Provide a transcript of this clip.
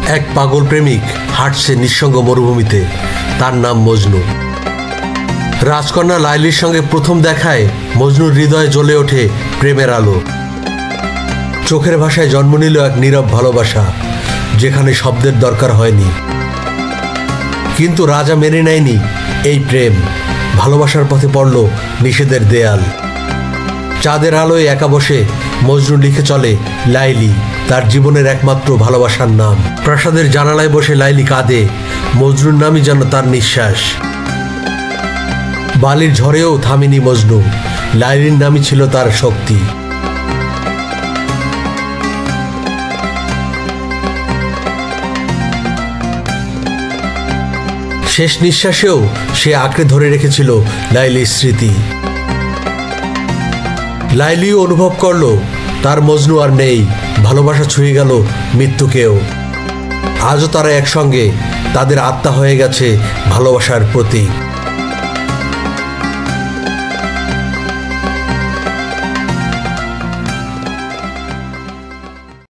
এক পাগল প্রেমিক হাঁটছে নিঃসঙ্গ মরুভূমিতে, তার নাম মজনু। রাজকন্যা লাইলির সঙ্গে প্রথম দেখায় মজনুর হৃদয়ে জ্বলে ওঠে প্রেমের আলো। চোখের ভাষায় জন্ম নিল এক নীরব ভালোবাসা, যেখানে শব্দের দরকার হয়নি। কিন্তু রাজা মেনে নেয়নি এই প্রেম। ভালোবাসার পথে পড়ল নিষেধের দেয়াল। চাঁদের আলোয় একা বসে মজনু লিখে চলে লাইলি, তার জীবনের একমাত্র ভালোবাসার নাম। প্রাসাদের জানালায় বসে লাইলি কাঁদে, মজনুর নামই যেন তার নিঃশ্বাস। বালির ঝড়েও থামেনি মজনু, লাইলির নামই ছিল তার শক্তি। শেষ নিঃশ্বাসেও সে আঁকড়ে ধরে রেখেছিল লাইলির স্মৃতি। লাইলিও অনুভব করল তার মজনু আর নেই, ভালোবাসা ছুঁয়ে গেল মৃত্যুকেও। আজও তারা একসঙ্গে, তাদের আত্মা হয়ে গেছে ভালোবাসার প্রতীক।